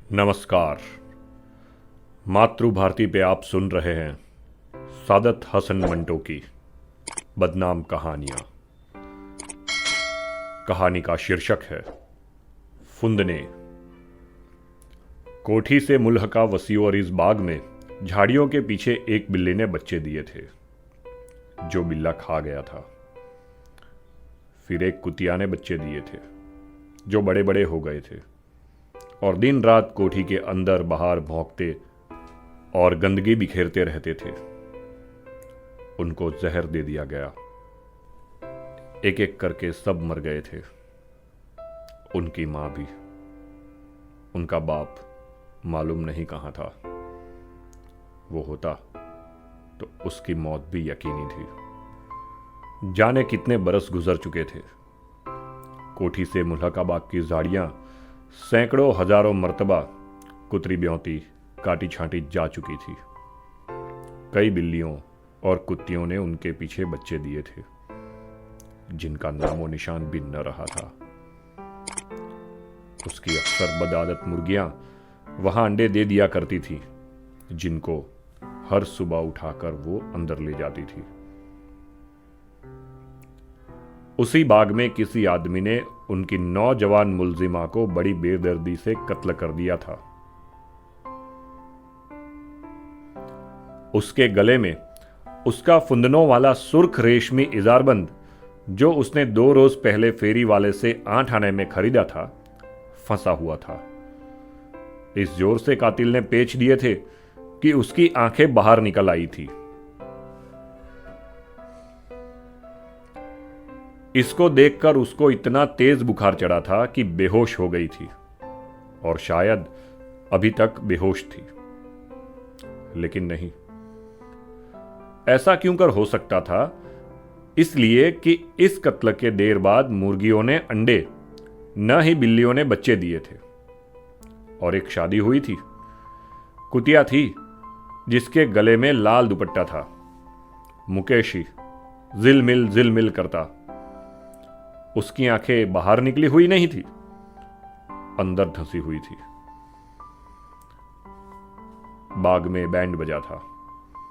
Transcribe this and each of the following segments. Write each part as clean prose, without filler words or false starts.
नमस्कार। मातृभारती पे आप सुन रहे हैं सादत हसन मंटो की बदनाम कहानियां। कहानी का शीर्षक है फुंदने। कोठी से मुल्हका वसी और इस बाग में झाड़ियों के पीछे एक बिल्ली ने बच्चे दिए थे जो बिल्ला खा गया था। फिर एक कुतिया ने बच्चे दिए थे जो बड़े बड़े हो गए थे और दिन रात कोठी के अंदर बाहर भौंकते और गंदगी बिखेरते रहते थे। उनको जहर दे दिया गया। एक एक करके सब मर गए थे, उनकी मां भी। उनका बाप मालूम नहीं कहां था। वो होता तो उसकी मौत भी यकीनी थी। जाने कितने बरस गुजर चुके थे। कोठी से मुल्हका बाग की झाड़ियां सैकड़ों हजारों मर्तबा कुतरी ब्योंती काटी छांटी जा चुकी थी। कई बिल्लियों और कुत्तियों ने उनके पीछे बच्चे दिए थे जिनका नामो निशान भी न रहा था। उसकी अक्सर बदआदत मुर्गियां वहां अंडे दे दिया करती थी जिनको हर सुबह उठाकर वो अंदर ले जाती थी। उसी बाग में किसी आदमी ने उनकी नौजवान मुलजिमा को बड़ी बेदर्दी से कत्ल कर दिया था। उसके गले में उसका फुंदनों वाला सुर्ख रेशमी इजारबंद जो उसने 2 रोज पहले फेरी वाले से 8 आने में खरीदा था, फंसा हुआ था। इस जोर से कातिल ने पेच दिए थे कि उसकी आंखें बाहर निकल आई थी। इसको देखकर उसको इतना तेज बुखार चढ़ा था कि बेहोश हो गई थी और शायद अभी तक बेहोश थी। लेकिन नहीं, ऐसा क्यों कर हो सकता था? इसलिए कि इस कत्ल के देर बाद मुर्गियों ने अंडे, न ही बिल्लियों ने बच्चे दिए थे। और एक शादी हुई थी। कुतिया थी जिसके गले में लाल दुपट्टा था। मुकेशी जिलमिल करता। उसकी आंखें बाहर निकली हुई नहीं थी, अंदर धंसी हुई थी। बाग में बैंड बजा था।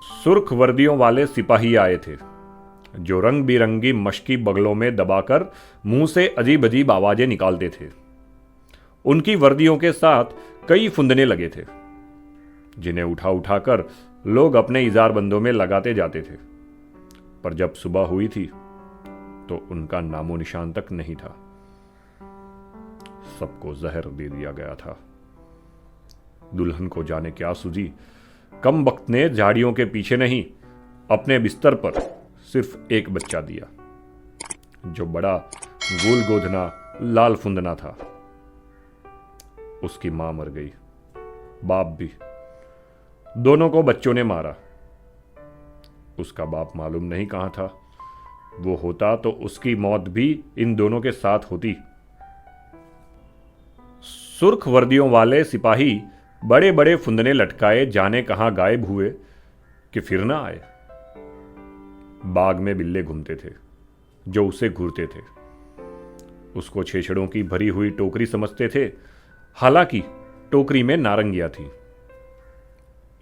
सुर्ख वर्दियों वाले सिपाही आए थे जो रंग बिरंगी मशकी बगलों में दबाकर मुंह से अजीब अजीब आवाजें निकालते थे। उनकी वर्दियों के साथ कई फुंदने लगे थे जिन्हें उठा उठाकर लोग अपने इजारबंदों में लगाते जाते थे। पर जब सुबह हुई थी तो उनका नामो निशान तक नहीं था। सबको जहर दे दिया गया था। दुल्हन को जाने क्या सूझी, कम वक्त ने झाड़ियों के पीछे नहीं, अपने बिस्तर पर सिर्फ एक बच्चा दिया जो बड़ा गोल गोधना लाल फुंदना था। उसकी मां मर गई, बाप भी। दोनों को बच्चों ने मारा। उसका बाप मालूम नहीं कहां था। वो होता तो उसकी मौत भी इन दोनों के साथ होती। सुर्ख वर्दियों वाले सिपाही बड़े बड़े फुंदने लटकाए जाने कहां गायब हुए कि फिर ना आए। बाग में बिल्ले घूमते थे जो उसे घूरते थे। उसको छेछड़ों की भरी हुई टोकरी समझते थे, हालांकि टोकरी में नारंगियां थी।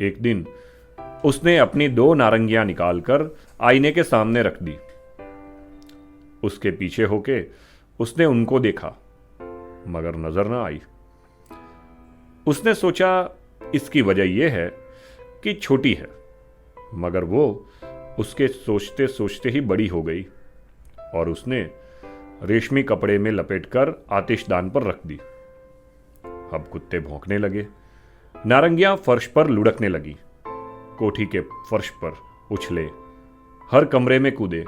एक दिन उसने अपनी 2 नारंगियां निकालकर आईने के सामने रख दी। उसके पीछे होके उसने उनको देखा मगर नजर ना आई। उसने सोचा इसकी वजह यह है कि छोटी है, मगर वो उसके सोचते सोचते ही बड़ी हो गई और उसने रेशमी कपड़े में लपेटकर आतिशदान पर रख दी। अब कुत्ते भौंकने लगे। नारंगियां फर्श पर लुढ़कने लगी। कोठी के फर्श पर उछले, हर कमरे में कूदे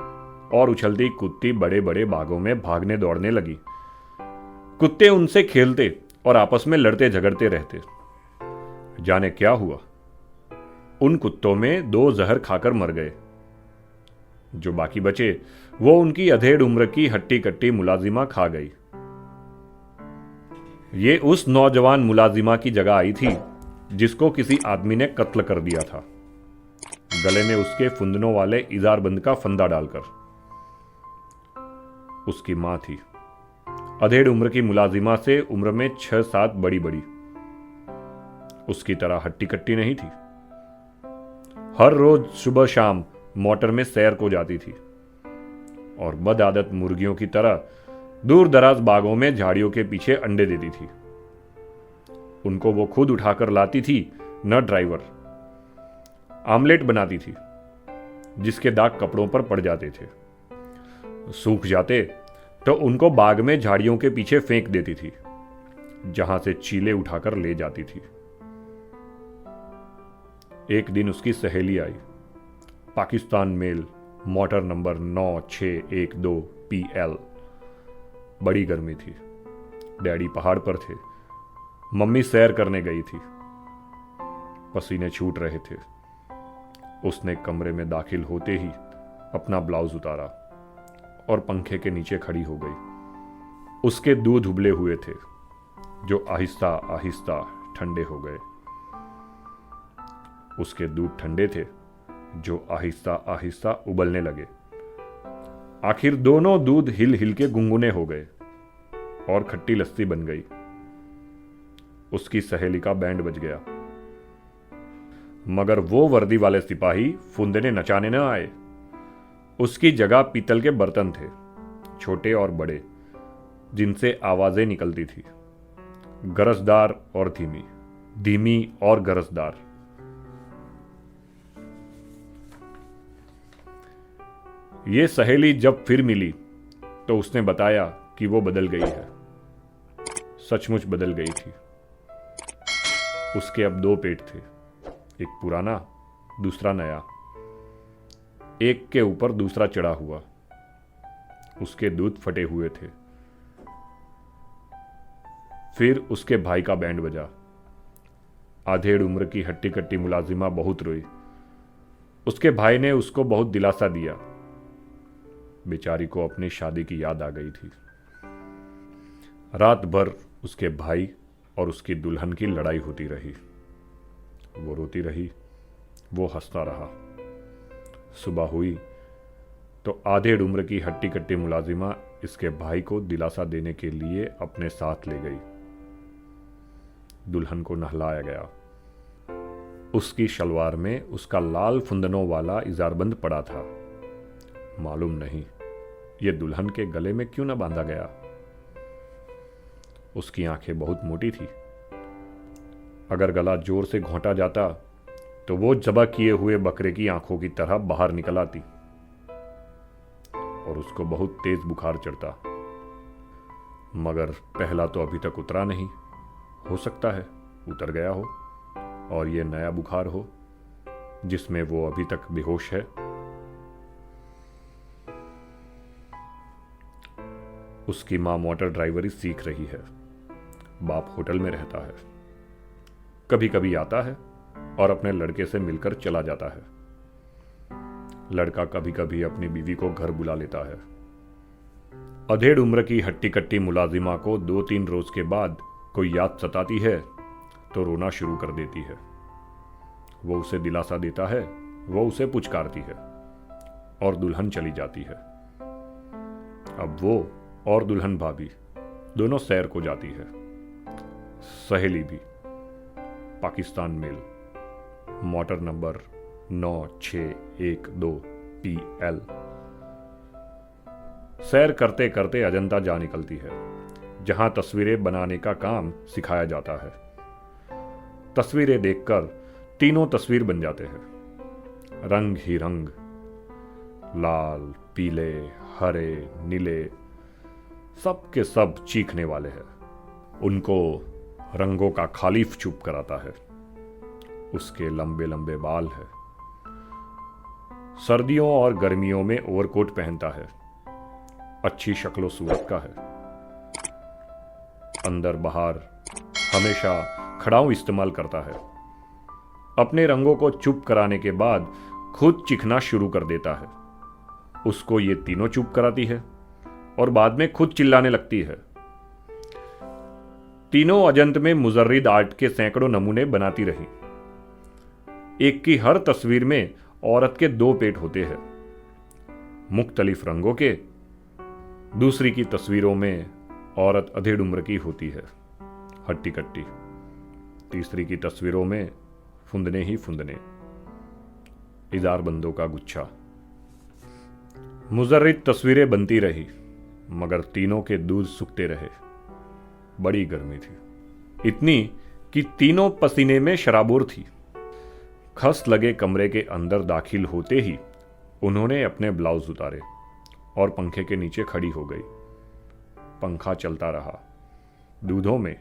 और उछलती कुत्ती बड़े बड़े बागों में भागने दौड़ने लगी। कुत्ते उनसे खेलते और आपस में लड़ते झगड़ते रहते। जाने क्या हुआ, उन कुत्तों में 2 जहर खाकर मर गए। जो बाकी बचे वो उनकी अधेड़ उम्र की हट्टी कट्टी मुलाजिमा खा गई। ये उस नौजवान मुलाजिमा की जगह आई थी जिसको किसी आदमी ने कत्ल कर दिया था, गले में उसके फुंदनों वाले इजारबंद का फंदा डालकर। उसकी मां थी, अधेड़ उम्र की मुलाजिमा से उम्र में 6-7 बड़ी बड़ी। उसकी तरह हट्टी कट्टी नहीं थी। हर रोज सुबह शाम मोटर में सैर को जाती थी और बदआदत मुर्गियों की तरह दूर दराज बागों में झाड़ियों के पीछे अंडे देती थी। उनको वो खुद उठाकर लाती थी, न ड्राइवर। आमलेट बनाती थी जिसके दाग कपड़ों पर पड़ जाते थे। सूख जाते तो उनको बाग में झाड़ियों के पीछे फेंक देती थी, जहां से चीले उठाकर ले जाती थी। एक दिन उसकी सहेली आई, Pakistan mail, motor number 9612 PL। बड़ी गर्मी थी। डैडी पहाड़ पर थे, मम्मी सैर करने गई थी। पसीने छूट रहे थे। उसने कमरे में दाखिल होते ही अपना ब्लाउज उतारा और पंखे के नीचे खड़ी हो गई। उसके दूध उबले हुए थे जो आहिस्ता आहिस्ता ठंडे हो गए। उसके दूध ठंडे थे जो आहिस्ता आहिस्ता उबलने लगे। आखिर दोनों दूध हिल हिल के गुनगुने हो गए और खट्टी लस्सी बन गई। उसकी सहेली का बैंड बज गया, मगर वो वर्दी वाले सिपाही फुंदने नचाने न आए। उसकी जगह पीतल के बर्तन थे, छोटे और बड़े, जिनसे आवाजें निकलती थी, गरजदार और धीमी, धीमी और गरजदार। ये सहेली जब फिर मिली तो उसने बताया कि वो बदल गई है। सचमुच बदल गई थी। उसके अब 2 पेट थे, एक पुराना, दूसरा नया। एक के ऊपर दूसरा चढ़ा हुआ। उसके दूध फटे हुए थे। फिर उसके भाई का बैंड बजा। आधेड़ उम्र की हट्टी कट्टी मुलाजिमा बहुत रोई। उसके भाई ने उसको बहुत दिलासा दिया। बेचारी को अपनी शादी की याद आ गई थी। रात भर उसके भाई और उसकी दुल्हन की लड़ाई होती रही। वो रोती रही, वो हंसता रहा। सुबह हुई तो आधेड़ उम्र की हट्टी कट्टी मुलाजिमा इसके भाई को दिलासा देने के लिए अपने साथ ले गई। दुल्हन को नहलाया गया। उसकी शलवार में उसका लाल फुंदनों वाला इजारबंद पड़ा था। मालूम नहीं ये दुल्हन के गले में क्यों न बांधा गया। उसकी आंखें बहुत मोटी थी। अगर गला जोर से घोंटा जाता तो वो जबा किए हुए बकरे की आंखों की तरह बाहर निकल आती और उसको बहुत तेज बुखार चढ़ता। मगर पहला तो अभी तक उतरा नहीं। हो सकता है उतर गया हो और ये नया बुखार हो जिसमें वो अभी तक बेहोश है। उसकी मां मोटर ड्राइवरी सीख रही है। बाप होटल में रहता है। कभी कभी आता है और अपने लड़के से मिलकर चला जाता है। लड़का कभी कभी अपनी बीवी को घर बुला लेता है। अधेड़ उम्र की हट्टी कट्टी मुलाजिमा को 2-3 रोज के बाद कोई याद सताती है तो रोना शुरू कर देती है। वो उसे दिलासा देता है, वो उसे पुचकारती है और दुल्हन चली जाती है। अब वो और दुल्हन भाभी दोनों सैर को जाती है। सहेली भी। Pakistan mail, motor number 9612 PL। सैर करते करते अजंता जा निकलती है, जहां तस्वीरें बनाने का काम सिखाया जाता है। तस्वीरें देखकर तीनों तस्वीर बन जाते हैं। रंग ही रंग, लाल, पीले, हरे, नीले, सब के सब चीखने वाले हैं। उनको रंगों का खालिफ चुप कराता है। उसके लंबे लंबे बाल है। सर्दियों और गर्मियों में ओवरकोट पहनता है। अच्छी शक्लो सूरत का है। अंदर बाहर हमेशा खड़ाऊ इस्तेमाल करता है। अपने रंगों को चुप कराने के बाद खुद चिखना शुरू कर देता है। उसको ये तीनों चुप कराती है और बाद में खुद चिल्लाने लगती है। तीनों अजंत में मुजर्रिद आर्ट के सैकड़ों नमूने बनाती रही। एक की हर तस्वीर में औरत के 2 पेट होते हैं, मुख्तलिफ रंगों के। दूसरी की तस्वीरों में औरत अधेड़ उम्र की होती है, हट्टी कट्टी। तीसरी की तस्वीरों में फुंदने ही फुंदने, इजारबंदों का गुच्छा। मुजर्रिद तस्वीरें बनती रही, मगर तीनों के दूध सूखते रहे। बड़ी गर्मी थी, इतनी कि तीनों पसीने में शराबोर थी। खस लगे कमरे के अंदर दाखिल होते ही उन्होंने अपने ब्लाउज उतारे और पंखे के नीचे खड़ी हो गई। पंखा चलता रहा। दूधों में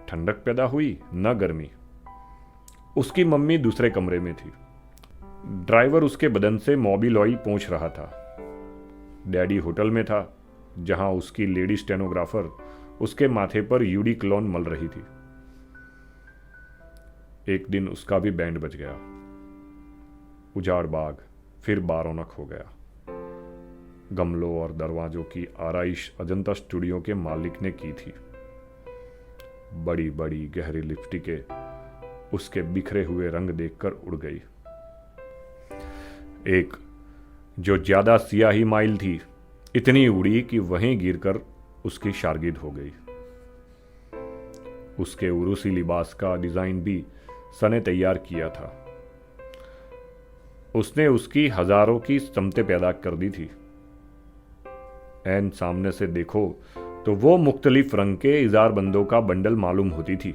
ठंडक पैदा हुई, न गर्मी। उसकी मम्मी दूसरे कमरे में थी। ड्राइवर उसके बदन से मोबिल ऑयल पोंछ रहा था। डैडी होटल में था, जहां उसकी लेडी स्टेनोग्राफर उसके माथे पर यूडी क्लोन मल रही थी। एक दिन उसका भी बैंड बज गया। उजाड़ बाग फिर बारौनक हो गया। गमलों और दरवाजों की आराइश अजंता स्टूडियो के मालिक ने की थी। बड़ी बड़ी गहरी लिपस्टिकें उसके बिखरे हुए रंग देखकर उड़ गई। एक जो ज्यादा सियाही माइल थी, इतनी उड़ी कि वहीं गिरकर उसकी शारगिद हो गई। उसके उरूसी लिबास का डिजाइन भी सने तैयार किया था। उसने उसकी हजारों की समतें पैदा कर दी थी। ऐन सामने से देखो तो वो मुख्तलिफ रंग के इजारबंदों का बंडल मालूम होती थी।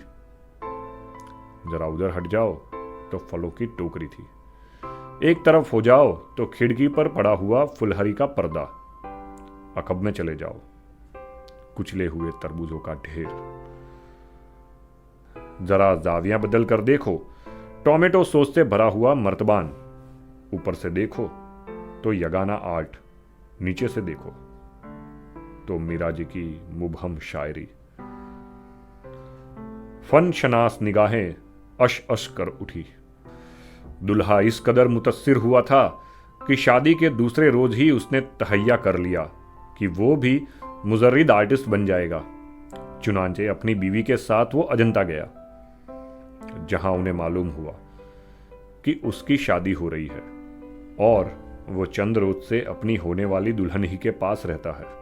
जरा उधर हट जाओ तो फलों की टोकरी थी। एक तरफ हो जाओ तो खिड़की पर पड़ा हुआ फुलहरी का पर्दा। अकब में चले जाओ, कुचले हुए तरबूजों का ढेर। जरा जावियां बदल कर देखो, टोमेटो सॉस से भरा हुआ मर्तबान। ऊपर से देखो तो यगाना आर्ट, नीचे से देखो तो मीरा जी की मुबहम शायरी। फन शनास निगाहें अश अश कर उठी। दुल्हा इस कदर मुतस्सिर हुआ था कि शादी के दूसरे रोज ही उसने तहैया कर लिया कि वो भी मुजर्रिद आर्टिस्ट बन जाएगा। चुनांचे अपनी बीवी के साथ वो अजंता गया, जहां उन्हें मालूम हुआ कि उसकी शादी हो रही है और वो चंद रोज से अपनी होने वाली दुल्हन ही के पास रहता है।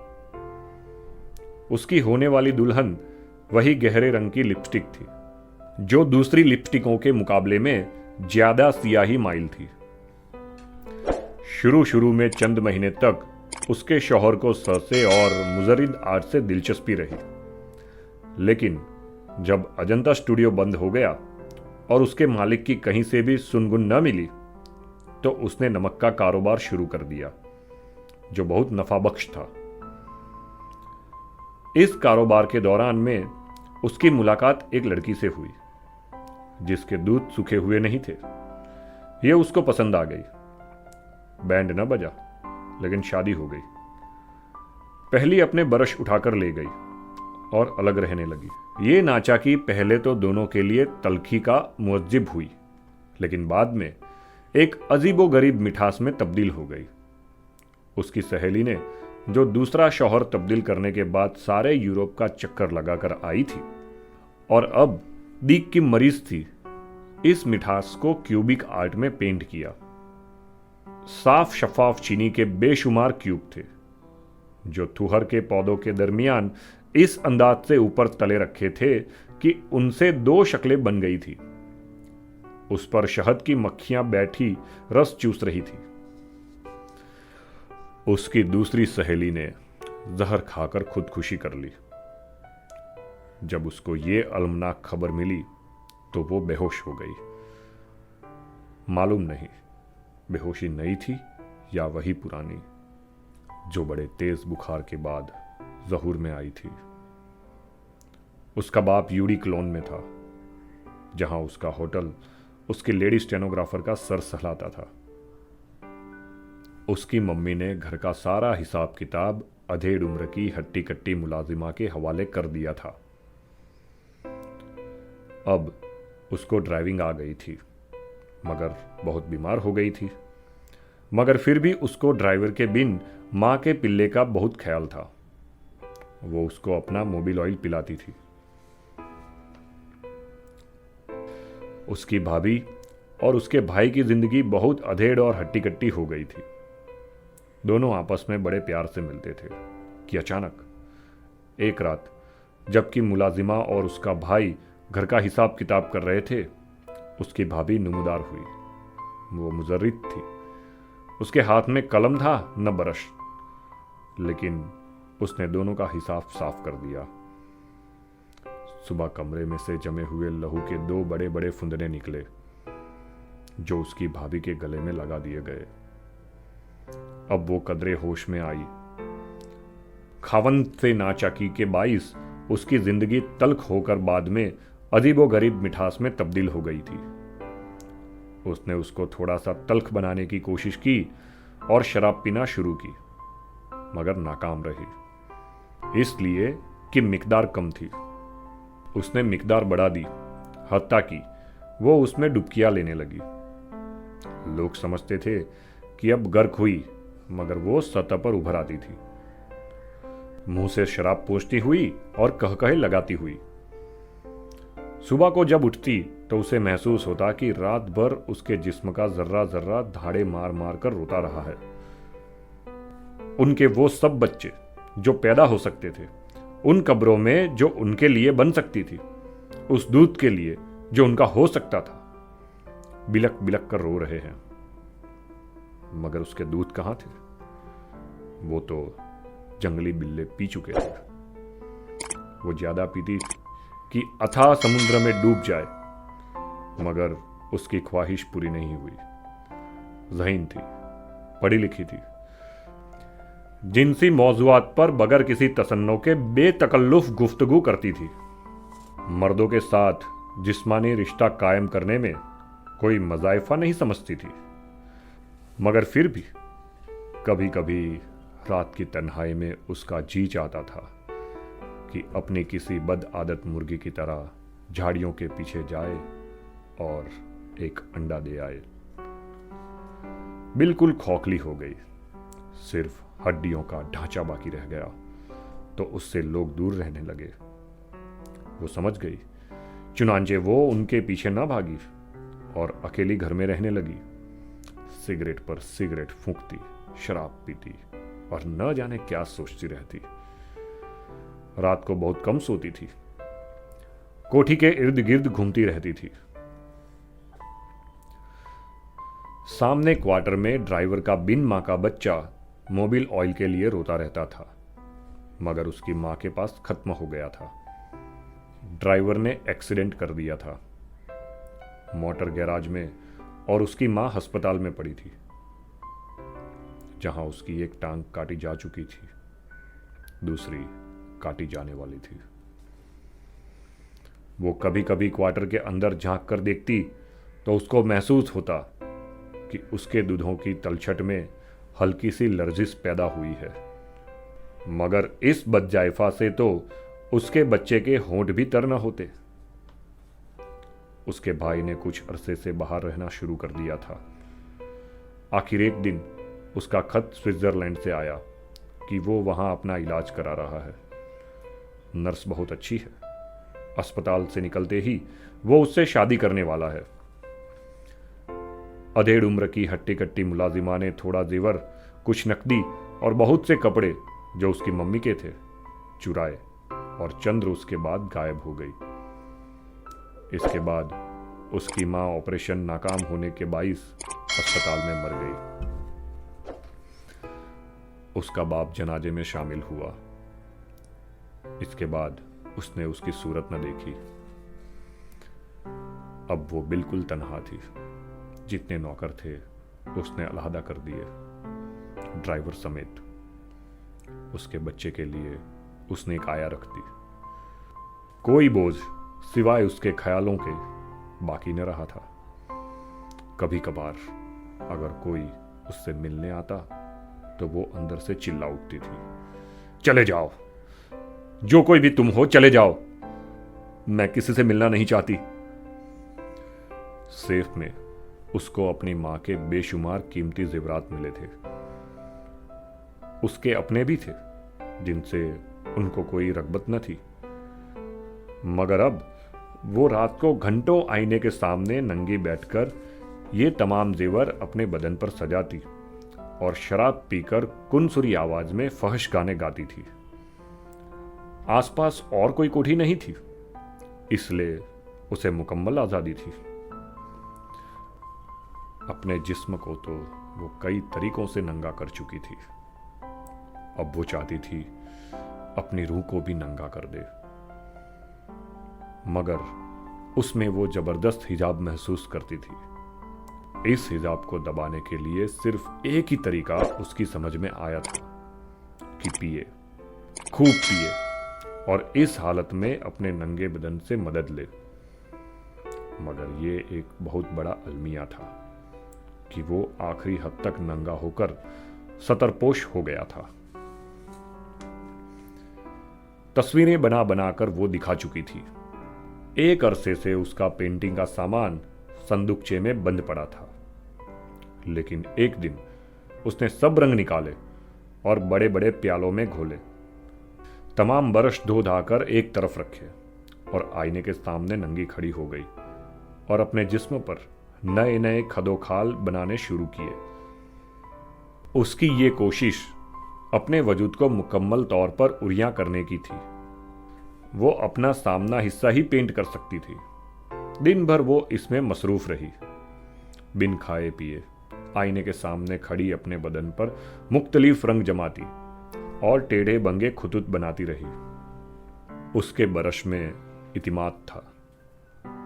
उसकी होने वाली दुल्हन वही गहरे रंग की लिपस्टिक थी, जो दूसरी लिपस्टिकों के मुकाबले में ज्यादा सियाही माइल थी। शुरू शुरू में चंद महीने तक उसके शौहर को सर से और मुजर्रिद आर्ट से दिलचस्पी रही, लेकिन जब अजंता स्टूडियो बंद हो गया और उसके मालिक की कहीं से भी सुनगुन न मिली, तो उसने नमक का कारोबार शुरू कर दिया, जो बहुत नफाबख्श था। इस कारोबार के दौरान में उसकी मुलाकात एक लड़की से हुई, जिसके दूध सूखे हुए नहीं थे। यह उसको पसंद आ गई। बैंड न बजा, लेकिन शादी हो गई। पहली अपने बरश उठाकर ले गई और अलग रहने लगी। ये नाचाकी पहले तो दोनों के लिए तलखी का मुअज्जिब हुई, लेकिन बाद में एक अजीबोगरीब मिठास में तब्दील हो गई। उसकी सहेली ने, जो दूसरा शौहर तब्दील करने के बाद सारे यूरोप का चक्कर लगाकर आई थी और अब दीक की मरीज थी, इस मिठास को क्यूबिक आर्ट में पेंट किया। साफ शफाफ चीनी के बेशुमार क्यूब थे, जो थुहर के पौधों के दरमियान इस अंदाज से ऊपर तले रखे थे कि उनसे दो शक्लें बन गई थी। उस पर शहद की मक्खियां बैठी रस चूस रही थी। उसकी दूसरी सहेली ने जहर खाकर खुदकुशी कर ली। जब उसको ये अलमनाक खबर मिली तो वो बेहोश हो गई। मालूम नहीं बेहोशी नई थी या वही पुरानी, जो बड़े तेज बुखार के बाद जहूर में आई थी। उसका बाप यूडी क्लोन में था, जहां उसका होटल उसके लेडी स्टेनोग्राफर का सर सहलाता था। उसकी मम्मी ने घर का सारा हिसाब किताब अधेड़ उम्र की हट्टी कट्टी मुलाजिमा के हवाले कर दिया था। अब उसको ड्राइविंग आ गई थी, मगर बहुत बीमार हो गई थी। मगर फिर भी उसको ड्राइवर के बिन माँ के पिल्ले का बहुत ख्याल था। वो उसको अपना मोबिल ऑयल पिलाती थी। उसकी भाभी और उसके भाई की जिंदगी बहुत अधेड़ और हट्टी कट्टी हो गई थी। दोनों आपस में बड़े प्यार से मिलते थे कि अचानक एक रात, जबकि मुलाजिमा और उसका भाई घर का हिसाब किताब कर रहे थे, उसकी भाभी नमूदार हुई। वो मुजर्रिद थी, उसके हाथ में कलम था न ब्रश, लेकिन उसने दोनों का हिसाब साफ कर दिया। सुबह कमरे में से जमे हुए लहू के 2 बड़े बड़े फुंदने निकले, जो उसकी भाभी के गले में लगा दिए गए। अब वो कदरे होश में आई। खावंद से नाचाकी के बाइस उसकी जिंदगी तल्ख होकर बाद में अजीबोगरीब मिठास में तब्दील हो गई थी। उसने उसको थोड़ा सा तल्ख बनाने की कोशिश की और शराब पीना शुरू की, मगर नाकाम रही, इसलिए कि मिकदार कम थी। उसने मिकदार बढ़ा दी, हत्ता कि वो उसमें डुबकियां लेने लगी। लोग समझते थे कि अब गर्क हुई, मगर वो सतह पर उभर आती थी, मुंह से शराब पोंछती हुई और कहकहे लगाती हुई। सुबह को जब उठती तो उसे महसूस होता कि रात भर उसके जिस्म का जर्रा जर्रा धाड़े मार मार कर रोता रहा है। उनके वो सब बच्चे जो पैदा हो सकते थे, उन कब्रों में जो उनके लिए बन सकती थी, उस दूध के लिए जो उनका हो सकता था, बिलक बिलक कर रो रहे हैं। मगर उसके दूध कहां थे? वो तो जंगली बिल्ले पी चुके थे। वो ज्यादा पीती कि अथाह समुद्र में डूब जाए, मगर उसकी ख्वाहिश पूरी नहीं हुई। ज़हीन थी, पढ़ी लिखी थी, जिनसी मौजुआत पर बगैर किसी तसन्नो के बेतकल्लुफ गुफ्तगू करती थी। मर्दों के साथ जिस्मानी रिश्ता कायम करने में कोई मजाइफा नहीं समझती थी, मगर फिर भी कभी कभी रात की तन्हाई में उसका जी चाहता था कि अपनी किसी बद आदत मुर्गी की तरह झाड़ियों के पीछे जाए और एक अंडा दे आए। बिल्कुल खोखली हो गई, सिर्फ हड्डियों का ढांचा बाकी रह गया, तो उससे लोग दूर रहने लगे। वो समझ गई, चुनांचे वो उनके पीछे ना भागी और अकेली घर में रहने लगी। सिगरेट पर सिगरेट फूंकती, शराब पीती और न जाने क्या सोचती रहती। रात को बहुत कम सोती थी, कोठी के इर्द गिर्द घूमती रहती थी। सामने क्वार्टर में ड्राइवर का बिन मां का बच्चा मोबिल ऑयल के लिए रोता रहता था, मगर उसकी मां के पास खत्म हो गया था। ड्राइवर ने एक्सीडेंट कर दिया था मोटर गैराज में, और उसकी मां अस्पताल में पड़ी थी, जहां उसकी एक टांग काटी जा चुकी थी, दूसरी काटी जाने वाली थी। वो कभी कभी क्वार्टर के अंदर झांक कर देखती तो उसको महसूस होता कि उसके दूधों की तलछट में हल्की सी लर्जिश पैदा हुई है, मगर इस बदजाइफा से तो उसके बच्चे के होंठ भी तर न होते। उसके भाई ने कुछ अरसे से बाहर रहना शुरू कर दिया था। आखिर एक दिन उसका खत स्विट्जरलैंड से आया कि वो वहां अपना इलाज करा रहा है। नर्स बहुत अच्छी है, अस्पताल से निकलते ही वो उससे शादी करने वाला है। अधेड़ उम्र की हट्टी कट्टी मुलाजिमा ने थोड़ा जेवर, कुछ नकदी और बहुत से कपड़े जो उसकी मम्मी के थे चुराए, और चंद्र उसके बाद गायब हो गई। इसके बाद उसकी मां ऑपरेशन नाकाम होने के बाइस अस्पताल में मर गई। उसका बाप जनाजे में शामिल हुआ। इसके बाद उसने उसकी सूरत न देखी। अब वो बिल्कुल तन्हा थी। जितने नौकर थे उसने अलहदा कर दिए, ड्राइवर समेत। उसके बच्चे के लिए उसने एक आया रख दी। कोई बोझ सिवाय उसके ख्यालों के बाकी न रहा था। कभी कभार अगर कोई उससे मिलने आता तो वो अंदर से चिल्ला उठती थी, चले जाओ, जो कोई भी तुम हो चले जाओ, मैं किसी से मिलना नहीं चाहती। सेफ में उसको अपनी मां के बेशुमार कीमती जेवरात मिले थे। उसके अपने भी थे जिनसे उनको कोई रगबत न थी, मगर अब वो रात को घंटों आईने के सामने नंगी बैठकर ये तमाम जेवर अपने बदन पर सजाती और शराब पीकर कुनसुरी आवाज में फहश गाने गाती थी। आसपास और कोई कोठी नहीं थी, इसलिए उसे मुकम्मल आज़ादी थी। अपने जिस्म को तो वो कई तरीकों से नंगा कर चुकी थी, अब वो चाहती थी अपनी रूह को भी नंगा कर दे। मगर उसमें वो जबरदस्त हिजाब महसूस करती थी। इस हिजाब को दबाने के लिए सिर्फ एक ही तरीका उसकी समझ में आया था कि पिए, खूब पिए और इस हालत में अपने नंगे बदन से मदद ले। मगर ये एक बहुत बड़ा अलमिया था कि वो आखिरी हद तक नंगा होकर सतरपोश हो गया था। तस्वीरें बना बनाकर वो दिखा चुकी थी। एक अरसे से उसका पेंटिंग का सामान संदूकचे में बंद पड़ा था, लेकिन एक दिन उसने सब रंग निकाले और बड़े बड़े प्यालों में घोले, तमाम ब्रश धो धाकर एक तरफ रखे और आईने के सामने नंगी खड़ी हो गई और अपने जिस्म पर नए नए खदोखाल बनाने शुरू किए। उसकी ये कोशिश अपने वजूद को मुकम्मल तौर पर उरिया करने की थी। वो अपना सामना हिस्सा ही पेंट कर सकती थी। दिन भर वो इसमें मसरूफ रही, बिन खाए पिए आईने के सामने खड़ी अपने बदन पर मुख्तलिफ रंग जमाती और टेढ़े बंगे खुतूत बनाती रही। उसके बरश में इतिमाद था।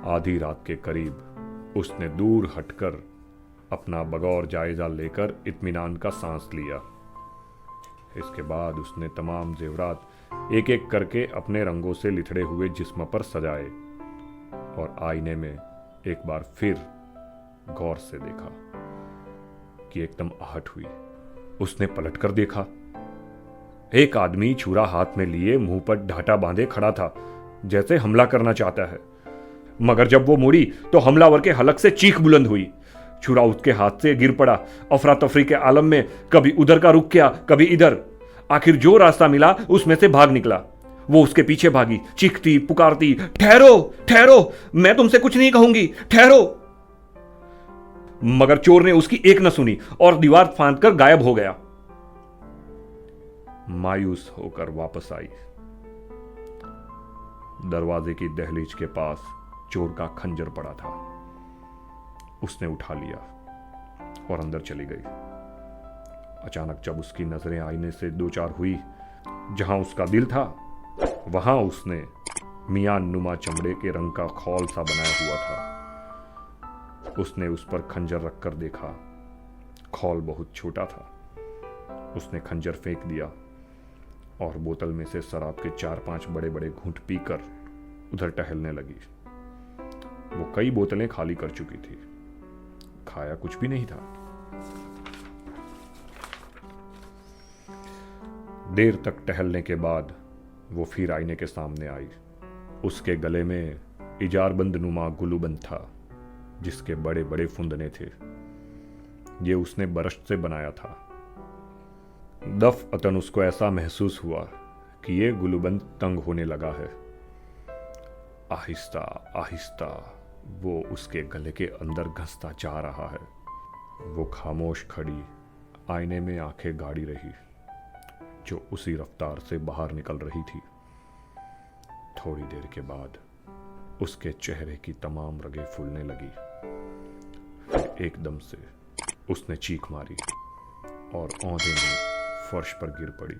आधी रात के करीब उसने दूर हटकर अपना बगौर जायजा लेकर इत्मीनान का सांस लिया। इसके बाद उसने तमाम जेवरात एक एक करके अपने रंगों से लिथड़े हुए जिस्म पर सजाए और आईने में एक बार फिर गौर से देखा कि एकदम आहट हुई। उसने पलटकर देखा, एक आदमी छुरा हाथ में लिए मुंह पर ढाटा बांधे खड़ा था, जैसे हमला करना चाहता है। मगर जब वो मुड़ी तो हमलावर के हलक से चीख बुलंद हुई। छुरा उसके हाथ से गिर पड़ा। अफरा तफरी के आलम में कभी उधर का रुख किया, कभी इधर। आखिर जो रास्ता मिला उसमें से भाग निकला। वो उसके पीछे भागी, चीखती पुकारती, ठहरो ठहरो, मैं तुमसे कुछ नहीं कहूंगी, ठहरो। मगर चोर ने उसकी एक न सुनी और दीवार फांदकर गायब हो गया। मायूस होकर वापस आई। दरवाजे की दहलीज के पास चोर का खंजर पड़ा था। उसने उठा लिया और अंदर चली गई। अचानक जब उसकी नजरें आईने से दो चार हुई, जहां उसका दिल था वहां उसने मियां नुमा चमड़े के रंग का खौल सा बनाया हुआ था। उसने उस पर खंजर रखकर देखा। खौल बहुत छोटा था। उसने खंजर फेंक दिया और बोतल में से शराब के 4-5 बड़े बड़े घूंट पीकर उधर टहलने लगी। वो कई बोतलें खाली कर चुकी थी। खाया कुछ भी नहीं था। देर तक टहलने के बाद वो फिर आईने के सामने आई। उसके गले में इजारबंद नुमा गुलूबंद था, जिसके बड़े बड़े फुंदने थे। ये उसने बरश से बनाया था। दफ़अतन उसको ऐसा महसूस हुआ कि ये गुलूबंद तंग होने लगा है। आहिस्ता आहिस्ता वो उसके गले के अंदर घसता जा रहा है। वो खामोश खड़ी आईने में आंखें गाड़ी रही, जो उसी रफ्तार से बाहर निकल रही थी। थोड़ी देर के बाद उसके चेहरे की तमाम रगें फूलने लगी। फिर एकदम से उसने चीख मारी और औंधे में फर्श पर गिर पड़ी।